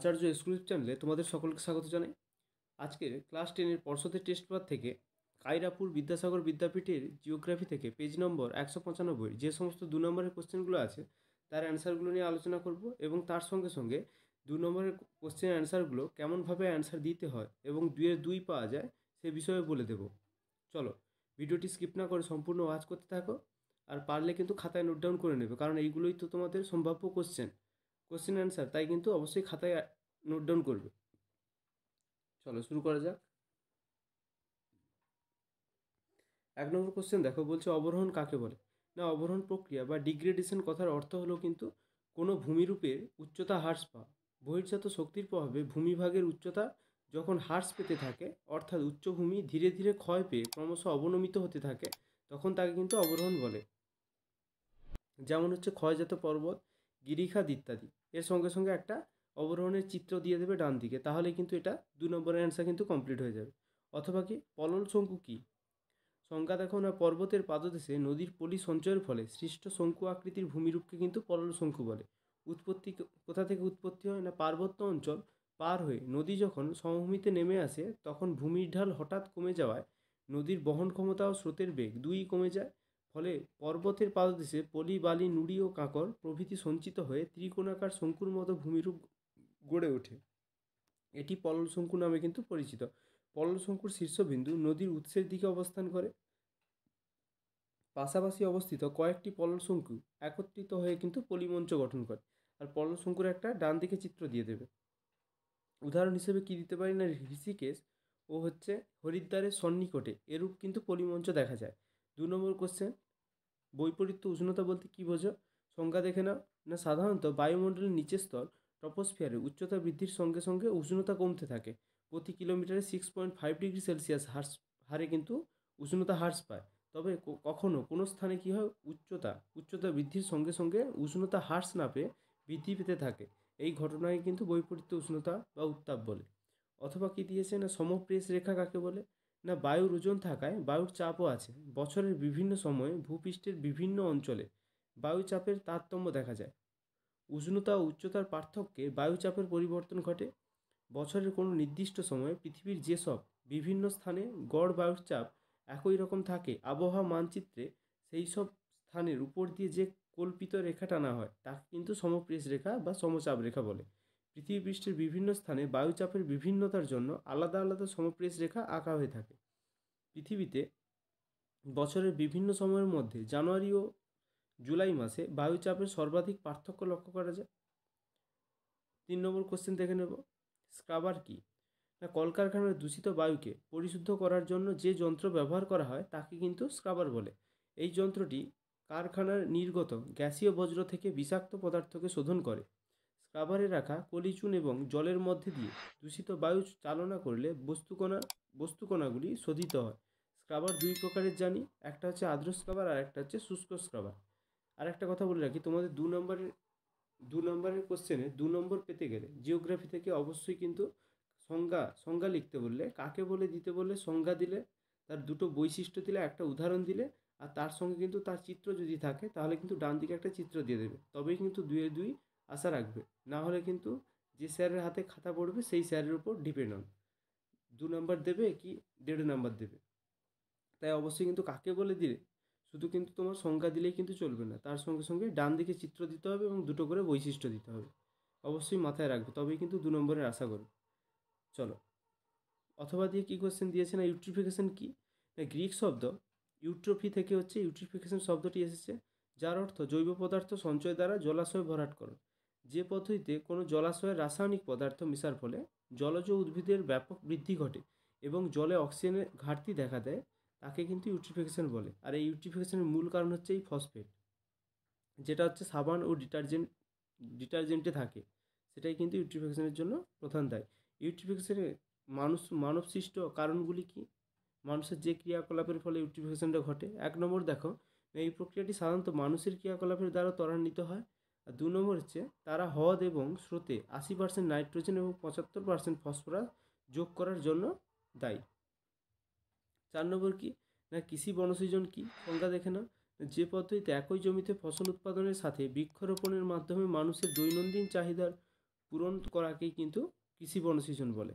আচার্য exclusive চ্যানেলে তোমাদের সকলকে স্বাগত জানাই। আজকের ক্লাস 10-এর পর্ষদের টেস্ট পেপার থেকে কাইরাপুর বিদ্যাসাগর বিদ্যাপীঠের জিওগ্রাফি থেকে পেজ নম্বর 195 যে সমস্ত 2 নম্বরের কোশ্চেনগুলো আছে তার অ্যান্সারগুলো নিয়ে আলোচনা করব এবং তার সঙ্গে সঙ্গে 2 নম্বরের কোশ্চেনের অ্যান্সারগুলো কেমনভাবে অ্যান্সার দিতে হয় এবং 2-এর 2 পাওয়া যায় সে বিষয়ে বলে দেব। চলো ভিডিওটি স্কিপ না করে সম্পূর্ণ ওয়াচ করতে থাকো, আর পারলে কিন্তু খাতায় নোট ডাউন করে নেবে, কারণ এইগুলোই তো তোমাদের সম্ভাব্য কোশ্চেন অ্যান্সার, তাই কিন্তু অবশ্যই খাতায় নোট ডাউন করবে। চলো শুরু করা যাক। 1 নম্বর কোশ্চেন দেখো, বলছে অবরোহণ কাকে বলে? না, অবরোহণ প্রক্রিয়া বা ডিগ্রেডেশন কথার অর্থ হলো কিন্তু কোনো ভূমিরূপের উচ্চতা হ্রাস পাওয়া। বহির্জাত শক্তির প্রভাবে ভূমিভাগের উচ্চতা যখন হ্রাস পেতে থাকে, অর্থাৎ উচ্চভূমি ধীরে ধীরে ক্ষয় পেয়ে ক্রমশ অবনমিত হতে থাকে, তখন তাকে কিন্তু অবরোহণ বলে। যেমন হচ্ছে ক্ষয়জাত পর্বত, গিরিখাত ইত্যাদি। এর সঙ্গে সঙ্গে একটা অবরোহণের চিত্র দিয়ে দেবে ডান দিকে, তাহলে কিন্তু এটা 2 নম্বরের অ্যান্সার কিন্তু কমপ্লিট হয়ে যাবে। অথবা কি পলল শঙ্কু কি? সংজ্ঞা দেখো না, পর্বতের পাদদেশে নদীর পলি সঞ্চয়ের ফলে সৃষ্ট শঙ্কু আকৃতির ভূমিরূপকে কিন্তু পলল শঙ্কু বলে। উৎপত্তি কোথা থেকে উৎপত্তি হয়? না, পার্বত্য অঞ্চল পার হয়ে নদী যখন সমভূমিতে নেমে আসে তখন ভূমির ঢাল হঠাৎ কমে যাওয়ায় নদীর বহন ক্ষমতা ও স্রোতের বেগ দুই কমে যায়। ফলে পর্বতের পাদদেশে পলি, বালি, নুড়ি ও কাঁকর প্রভৃতি সঞ্চিত হয়ে ত্রিকোণাকার শঙ্কুর মতো ভূমিরূপ গড়ে ওঠে। এটি পলল শঙ্কু নামে কিন্তু পরিচিত। পলল শঙ্কুর শীর্ষবিন্দু নদীর উৎসের দিকে অবস্থান করে। পাশাপাশি অবস্থিত কয়েকটি পলল শঙ্কু একত্রিত হয়ে কিন্তু পলিমঞ্চ গঠন করে। আর পলল শঙ্কুর একটা ডান দিকে চিত্র দিয়ে দেবে। উদাহরণ হিসেবে কি দিতে পারি? না, ঋষিকেশ ও হচ্ছে হরিদ্বারের সন্নিকটে এরূপ কিন্তু পলিমঞ্চ দেখা যায়। 2 নম্বর কোশ্চেন, বৈপরীত্য উষ্ণতা বলতে কি বোঝো? সংজ্ঞা দেখে নাও। না, সাধারণত বায়ুমণ্ডলের নিচের স্তর ট্রপোস্ফিয়ারে উচ্চতা বৃদ্ধির সঙ্গে সঙ্গে উষ্ণতা কমতে থাকে। প্রতি কিলোমিটারে 6.5 ডিগ্রি সেলসিয়াস হারে কিন্তু উষ্ণতা হ্রাস পায়। তবে কখনো কোনো স্থানে কী হয়, উচ্চতা বৃদ্ধির সঙ্গে সঙ্গে উষ্ণতা হ্রাস না পেয়ে বৃদ্ধি পেতে থাকে। এই ঘটনাকে কিন্তু বৈপরীত্য উষ্ণতা বা উত্তাপ বলে। অথবা কি দিয়েছে? না, সমপ্রেস রেখা কাকে বলে? না, বায়ুর ওজন থাকায় বায়ুর চাপও আছে। বছরের বিভিন্ন সময়ে ভূপৃষ্ঠের বিভিন্ন অঞ্চলে বায়ুচাপের তারতম্য দেখা যায়। উষ্ণতা ও উচ্চতার পার্থক্যে বায়ুচাপের পরিবর্তন ঘটে। বছরের কোনো নির্দিষ্ট সময়ে পৃথিবীর যেসব বিভিন্ন স্থানে গড় বায়ুর চাপ একই রকম থাকে, আবহাওয়া মানচিত্রে সেই সব স্থানের উপর দিয়ে যে কল্পিত রেখা টানা হয় তাকে কিন্তু সমপ্রেস রেখা বা সমচাপ রেখা বলে। পৃথিবী পৃষ্ঠের বিভিন্ন স্থানে বায়ুচাপের বিভিন্নতার জন্য আলাদা আলাদা সমপ্রেস রেখা আঁকা হয়ে থাকে। পৃথিবীতে বছরের বিভিন্ন সময়ের মধ্যে জানুয়ারি ও জুলাই মাসে বায়ুচাপের সর্বাধিক পার্থক্য লক্ষ্য করা যায়। 3 নম্বর কোশ্চেন দেখে নেব, স্ক্রাবার কি? না, কলকারখানার দূষিত বায়ুকে পরিশুদ্ধ করার জন্য যে যন্ত্র ব্যবহার করা হয় তাকে কিন্তু স্ক্রাবার বলে। এই যন্ত্রটি কারখানার নির্গত গ্যাসীয় বজ্র থেকে বিষাক্ত পদার্থকে শোধন করে। স্ক্রাবারে রাখা কলিচুন এবং জলের মধ্যে দিয়ে দূষিত বায়ু চালনা করলে বস্তুকণাগুলি শোধিত হয়। স্ক্রাবার 2 প্রকারের জানি, একটা হচ্ছে আর্দ্র স্ক্রাবার আর একটা হচ্ছে শুষ্ক স্ক্রাবার। আর একটা কথা বলে রাখি, তোমাদের 2 নম্বরের কোশ্চেনে 2 নম্বর পেতে গেলে জিওগ্রাফি থেকে অবশ্যই কিন্তু সংজ্ঞা লিখতে বললে, কাকে বলে দিতে বললে সংজ্ঞা দিলে, তার দুটো বৈশিষ্ট্য দিলে, একটা উদাহরণ দিলে, আর তার সঙ্গে কিন্তু তার চিত্র যদি থাকে তাহলে কিন্তু ডান দিকে একটা চিত্র দিয়ে দেবে, তবেই কিন্তু 2-এ 2 আশা রাখবে। না হলে কিন্তু যে স্যারের হাতে খাতা পড়বে সেই স্যারের উপর ডিপেন্ড অন 2 নম্বর দেবে কি 1.5 নম্বর দেবে। তাই অবশ্যই কিন্তু কাকে বলে দিলে শুধু কিন্তু তোমার সংজ্ঞা দিলেই কিন্তু চলবে না, তার সঙ্গে সঙ্গে ডান দিকে চিত্র দিতে হবে এবং দুটো করে বৈশিষ্ট্য দিতে হবে। অবশ্যই মাথায় রাখবে, তবেই কিন্তু 2 নম্বরের আশা করবে। চলো, অথবা দিয়ে কী কোশ্চেন দিয়েছে? না, ইউট্রিফিকেশন কি? না, গ্রিক শব্দ ইউট্রোফি থেকে হচ্ছে ইউট্রিফিকেশন শব্দটি এসেছে, যার অর্থ জৈব পদার্থ সঞ্চয় দ্বারা জলাশয় ভরাটকরণ। যে পদ্ধতিতে কোনো জলাশয়ের রাসায়নিক পদার্থ মেশার ফলে জলজ উদ্ভিদের ব্যাপক বৃদ্ধি ঘটে এবং জলে অক্সিজেনের ঘাটতি দেখা দেয় তাকে কিন্তু ইউট্রিফিকেশন বলে। আর এই ইউট্রিফিকেশনের মূল কারণ হচ্ছে এই ফসফেট, যেটা হচ্ছে সাবান ও ডিটারজেন্টে থাকে, সেটাই কিন্তু ইউট্রিফিকেশনের জন্য প্রধান দায়ী। ইউট্রিফিকেশনের মানব সৃষ্ট কারণগুলি কি? মানুষের যে ক্রিয়াকলাপের ফলে ইউট্রিফিকেশনটা ঘটে। 1 নম্বর দেখো, এই প্রক্রিয়াটি সাধারণত মানুষের ক্রিয়াকলাপের দ্বারা ত্বরান্বিত হয়। আর 2 নম্বর হচ্ছে তারা হ্রদ এবং স্রোতে 80% নাইট্রোজেন এবং 75% ফসফরাস যোগ করার জন্য দায়ী। 4 নম্বর কি? না, কৃষি বনসৃজন কি? সংজ্ঞা দেখে নাও। যে পদ্ধতিতে একই জমিতে ফসল উৎপাদনের সাথে বৃক্ষরোপণের মাধ্যমে মানুষের দৈনন্দিন চাহিদার পূরণ করাকেই কিন্তু কৃষি বনসৃজন বলে।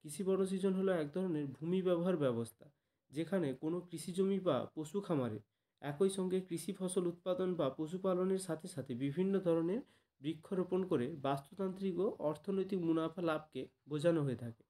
কৃষি বনসৃজন হলো এক ধরনের ভূমি ব্যবহার ব্যবস্থা, যেখানে কোনো কৃষি জমি বা পশু খামারে একই সঙ্গে কৃষি ফসল উৎপাদন বা পশুপালনের সাথে সাথে বিভিন্ন ধরনের বৃক্ষরোপণ করে বাস্তুতান্ত্রিক ও অর্থনৈতিক মুনাফা লাভকে বোঝানো হয়ে থাকে।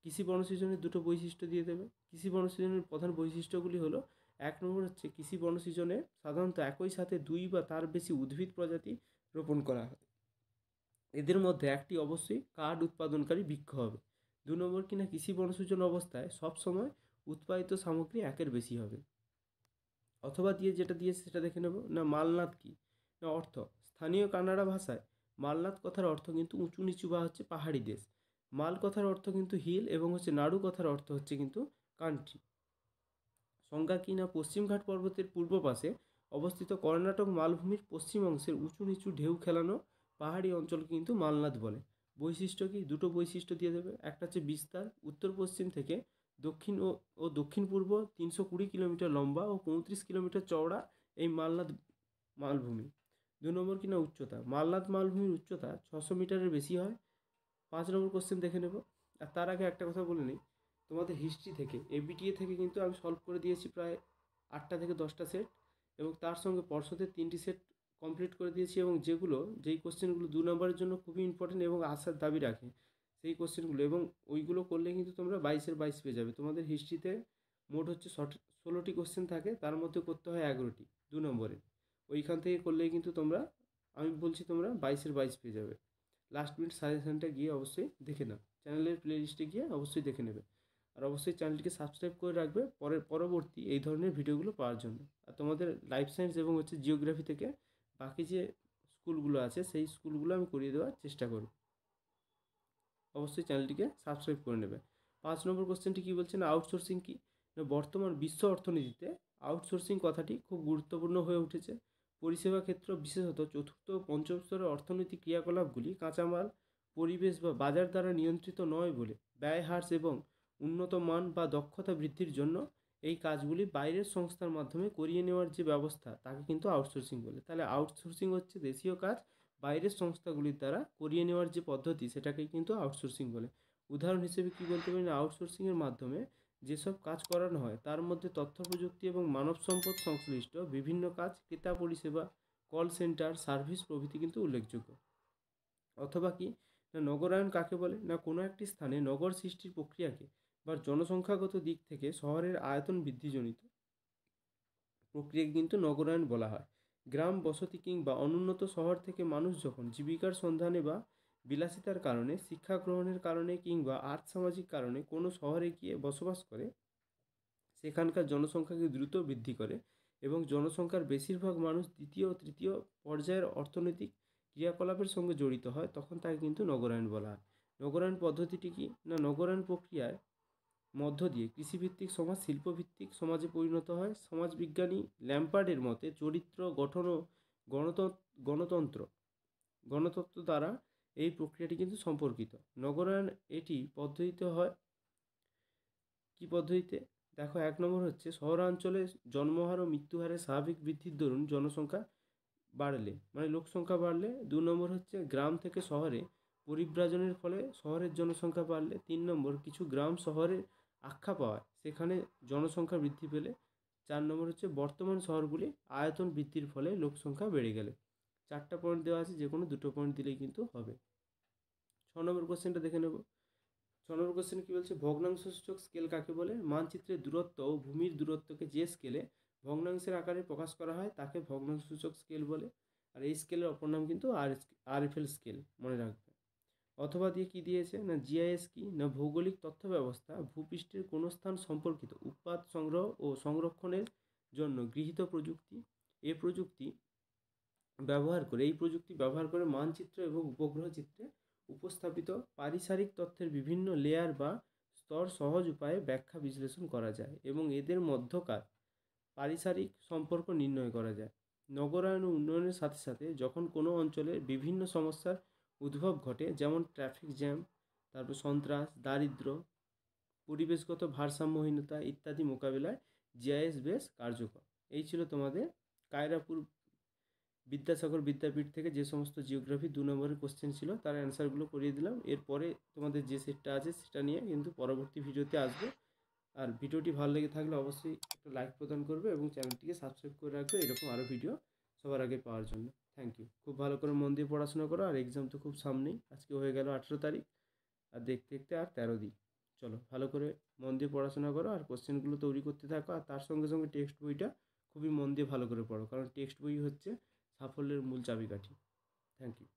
কৃষি বনসৃজনের দুটো বৈশিষ্ট্য দিয়ে দেবে। কৃষি বনসৃজনের প্রধান বৈশিষ্ট্যগুলি হলো, এক নম্বর হচ্ছে কৃষি বনসৃজনে সাধারণত একই সাথে দুই বা তার বেশি উদ্ভিদ প্রজাতি রোপণ করা হয়। এদের মধ্যে একটি অবশ্যই কাঠ উৎপাদনকারী বৃক্ষ হবে। দু নম্বর কিনা কৃষি বনসৃজন অবস্থায় সবসময় উৎপাদিত সামগ্রী একের বেশি হবে। অথবা দিয়ে যেটা দিয়েছে সেটা দেখে নেব না। মালনাদ কি না অর্থ, স্থানীয় কানাড়া ভাষায় মালনাদ কথার অর্থ কিন্তু উঁচু নিচু বা হচ্ছে পাহাড়ি দেশ। মাল কথার অর্থ কিন্তু হিল এবং হচ্ছে নাড়ু কথার অর্থ হচ্ছে কিন্তু কান্ট্রি। সংজ্ঞা কি না পশ্চিম ঘাট পর্বতের পূর্ব পাশে অবস্থিত কর্ণাটক মালভূমির পশ্চিম অংশের উঁচু নিচু ঢেউ খেলানো পাহাড়ি অঞ্চলকে কিন্তু মালনাদ বলে। বৈশিষ্ট্য কি, দুটো বৈশিষ্ট্য দিয়ে দেবে। একটা হচ্ছে বিস্তার, উত্তর পশ্চিম থেকে দক্ষিণ ও দক্ষিণ পূর্ব 320 কিলোমিটার লম্বা ও 35 কিলোমিটার চওড়া এই মালনাদ মালভূমি। দু নম্বর কিনা উচ্চতা, মালনাদ মালভূমির উচ্চতা 600 মিটারের বেশি হয়। 5 নম্বর কোশ্চেন দেখে নেব। আর তার আগে একটা কথা বলে নিই, তোমাদের হিস্ট্রি থেকে এবিটিএ থেকে কিন্তু আমি সলভ করে দিয়েছি প্রায় 8টা থেকে 10টা সেট, এবং তার সঙ্গে পর্ষদের 3টি সেট কমপ্লিট করে দিয়েছি, এবং যেই কোশ্চেনগুলো 2 নম্বরের জন্য খুবই ইম্পর্টেন্ট এবং আসার দাবি রাখে সেই কোশ্চেনগুলো, এবং ওইগুলো করলে কিন্তু তোমরা 22-এর 22 পেয়ে যাবে। তোমাদের হিস্ট্রিতে মোট হচ্ছে 16টি কোশ্চেন থাকে, তার মধ্যে করতে হয় 11টি 2 নম্বরে। ওইখান থেকে করলেই কিন্তু তোমরা, আমি বলছি, তোমরা 22-এর 22 পেয়ে যাবে। লাস্ট মিনিট সাজেশনটা গিয়ে অবশ্যই দেখে নাও, চ্যানেলের প্লে লিস্টে গিয়ে অবশ্যই দেখে নেবে। আর অবশ্যই চ্যানেলটিকে সাবস্ক্রাইব করে রাখবে পরবর্তী এই ধরনের ভিডিওগুলো পাওয়ার জন্য। আর তোমাদের লাইফ সায়েন্স এবং হচ্ছে জিওগ্রাফি থেকে বাকি যে স্কুলগুলো আছে সেই স্কুলগুলো আমি করিয়ে দেওয়ার চেষ্টা করব। অবশ্যই চ্যানেলটিকে সাবস্ক্রাইব করে নেবে। 5 নম্বর কোশ্চেনটি কী বলছে না, আউটসোর্সিং কী না, বর্তমান বিশ্ব অর্থনীতিতে আউটসোর্সিং কথাটি খুব গুরুত্বপূর্ণ হয়ে উঠেছে। পরিষেবা ক্ষেত্র, বিশেষত চতুর্থ ও পঞ্চম স্তরের অর্থনৈতিক ক্রিয়াকলাপগুলি কাঁচামাল, পরিবেশ বা বাজার দ্বারা নিয়ন্ত্রিত নয় বলে ব্যয় হ্রাস এবং উন্নত মান বা দক্ষতা বৃদ্ধির জন্য এই কাজগুলি বাইরের সংস্থার মাধ্যমে করিয়ে নেওয়ার যে ব্যবস্থা তাকে কিন্তু আউটসোর্সিং বলে। তাহলে আউটসোর্সিং হচ্ছে দেশীয় কাজ বাইরের সংস্থাগুলির দ্বারা করিয়ে নেওয়ার যে পদ্ধতি সেটাকেই কিন্তু আউটসোর্সিং বলে। উদাহরণ হিসেবে কী বলতে পারি না, আউটসোর্সিংয়ের মাধ্যমে যেসব কাজ করানো হয় তার মধ্যে তথ্য প্রযুক্তি এবং মানব সম্পদ সংশ্লিষ্ট বিভিন্ন কাজ, ক্রেতা পরিষেবা, কল সেন্টার, সার্ভিস প্রভৃতি কিন্তু উল্লেখযোগ্য। অথবা কি না, নগরায়ন কাকে বলে না, কোনো একটি স্থানে নগর সৃষ্টির প্রক্রিয়াকে বা জনসংখ্যাগত দিক থেকে শহরের আয়তন বৃদ্ধিজনিত প্রক্রিয়াকে কিন্তু নগরায়ন বলা হয়। গ্রাম বসতি কিংবা অনুন্নত শহর থেকে মানুষ যখন জীবিকার সন্ধানে বা বিলাসিতার কারণে, শিক্ষা গ্রহণের কারণে কিংবা আর্থসামাজিক কারণে কোনো শহরে গিয়ে বসবাস করে, সেখানকার জনসংখ্যাকে দ্রুত বৃদ্ধি করে এবং জনসংখ্যার বেশিরভাগ মানুষ দ্বিতীয় ও তৃতীয় পর্যায়ের অর্থনৈতিক ক্রিয়াকলাপের সঙ্গে জড়িত হয়, তখন তাকে কিন্তু নগরায়ন বলা হয়। নগরায়ন পদ্ধতিটি কি না, নগরায়ন প্রক্রিয়ার মধ্য দিয়ে কৃষিভিত্তিক সমাজ শিল্পভিত্তিক সমাজে পরিণত হয়। সমাজবিজ্ঞানী ল্যাম্পার্ডের মতে চরিত্র গঠন ও গণতন্ত্র গণতন্ত্র দ্বারা এই প্রক্রিয়াটি কিন্তু সম্পর্কিত। নগরায়ন এটি পদ্ধতিতে হয় কি পদ্ধতিতে, দেখো 1 নম্বর হচ্ছে শহরাঞ্চলে জন্মহার ও মৃত্যুহারের স্বাভাবিক বৃদ্ধির দরুন জনসংখ্যা বাড়লে, মানে লোক সংখ্যা বাড়লে। 2 নম্বর হচ্ছে গ্রাম থেকে শহরে পরিব্রাজনের ফলে শহরের জনসংখ্যা বাড়লে। 3 নম্বর কিছু গ্রাম শহরের আখ্যা পাওয়ায় সেখানে জনসংখ্যা বৃদ্ধি পেলে। 4 নম্বর হচ্ছে বর্তমান শহরগুলি আয়তন বৃদ্ধির ফলে লোক সংখ্যা বেড়ে গেলে। 4টা পয়েন্ট দেওয়া আছে, যে কোনো দুটো পয়েন্ট দিলেই কিন্তু হবে। 6 নম্বর কোশ্চেনটা দেখে নেব। 6 নম্বর কোশ্চেন কী বলছে, ভগ্নাংশসূচক স্কেল কাকে বলে? মানচিত্রের দূরত্ব ও ভূমির দূরত্বকে যে স্কেলে ভগ্নাংশের আকারে প্রকাশ করা হয় তাকে ভগ্নাংশসূচক স্কেল বলে। আর এই স্কেলের অপর নাম কিন্তু আরএফএল স্কেল, মনে রাখবে। অথবা দিয়ে কি দিয়েছে না, জিআইএস কি না, ভৌগোলিক তথ্য ব্যবস্থা ভূপৃষ্ঠের কোনো স্থান সম্পর্কিত উৎপাদ সংগ্রহ ও সংরক্ষণের জন্য গৃহীত প্রযুক্তি। এই প্রযুক্তি ব্যবহার করে মানচিত্র এবং উপগ্রহ চিত্রে উপস্থাপিত পারিসারিক তথ্যের বিভিন্ন লেয়ার বা স্তর সহজ উপায়ে ব্যাখ্যা বিশ্লেষণ করা যায় এবং এদের মধ্যকার পারিসারিক সম্পর্ক নির্ণয় করা যায়। নগরায়ন ও উন্নয়নের সাথে সাথে যখন কোনো অঞ্চলে বিভিন্ন সমস্যার উদ্ভব ঘটে, যেমন ট্রাফিক জ্যাম, তারপর সন্ত্রাস, দারিদ্র্য, পরিবেশগত ভারসাম্যহীনতা ইত্যাদি মোকাবিলায় জিআইএস বেশ কার্যকর। এই ছিল তোমাদের কায়রাপুর বিদ্যাসাগর বিদ্যাপীঠ থেকে যে সমস্ত জিওগ্রাফি 2 নম্বরের কোশ্চেন ছিল তার অ্যান্সারগুলো করিয়ে দিলাম। এরপরে তোমাদের যে সেটটা আছে সেটা নিয়ে কিন্তু পরবর্তী ভিডিওতে আসবে। আর ভিডিওটি ভালো লেগে থাকলে অবশ্যই একটা লাইক প্রদান করবে এবং চ্যানেলটিকে সাবস্ক্রাইব করে রাখবে এরকম আরও ভিডিও সবার আগে পাওয়ার জন্য। Thank you. খুব ভালো করে মন দিয়ে পড়াশোনা করো, আর এক্সাম তো খুব সামনেই, আজকে হয়ে গেল 18 তারিখ, আর দেখতে দেখতে আর 13 দিন। চলো ভালো করে মন দিয়ে পড়াশোনা করো আর কোশ্চেনগুলো তৈরি করতে থাকো, আর তার সঙ্গে সঙ্গে টেক্সট বইটা খুবই মন দিয়ে ভালো করে পড়ো, কারণ টেক্সট বই হচ্ছে সাফল্যের মূল চাবিকাঠি। Thank you.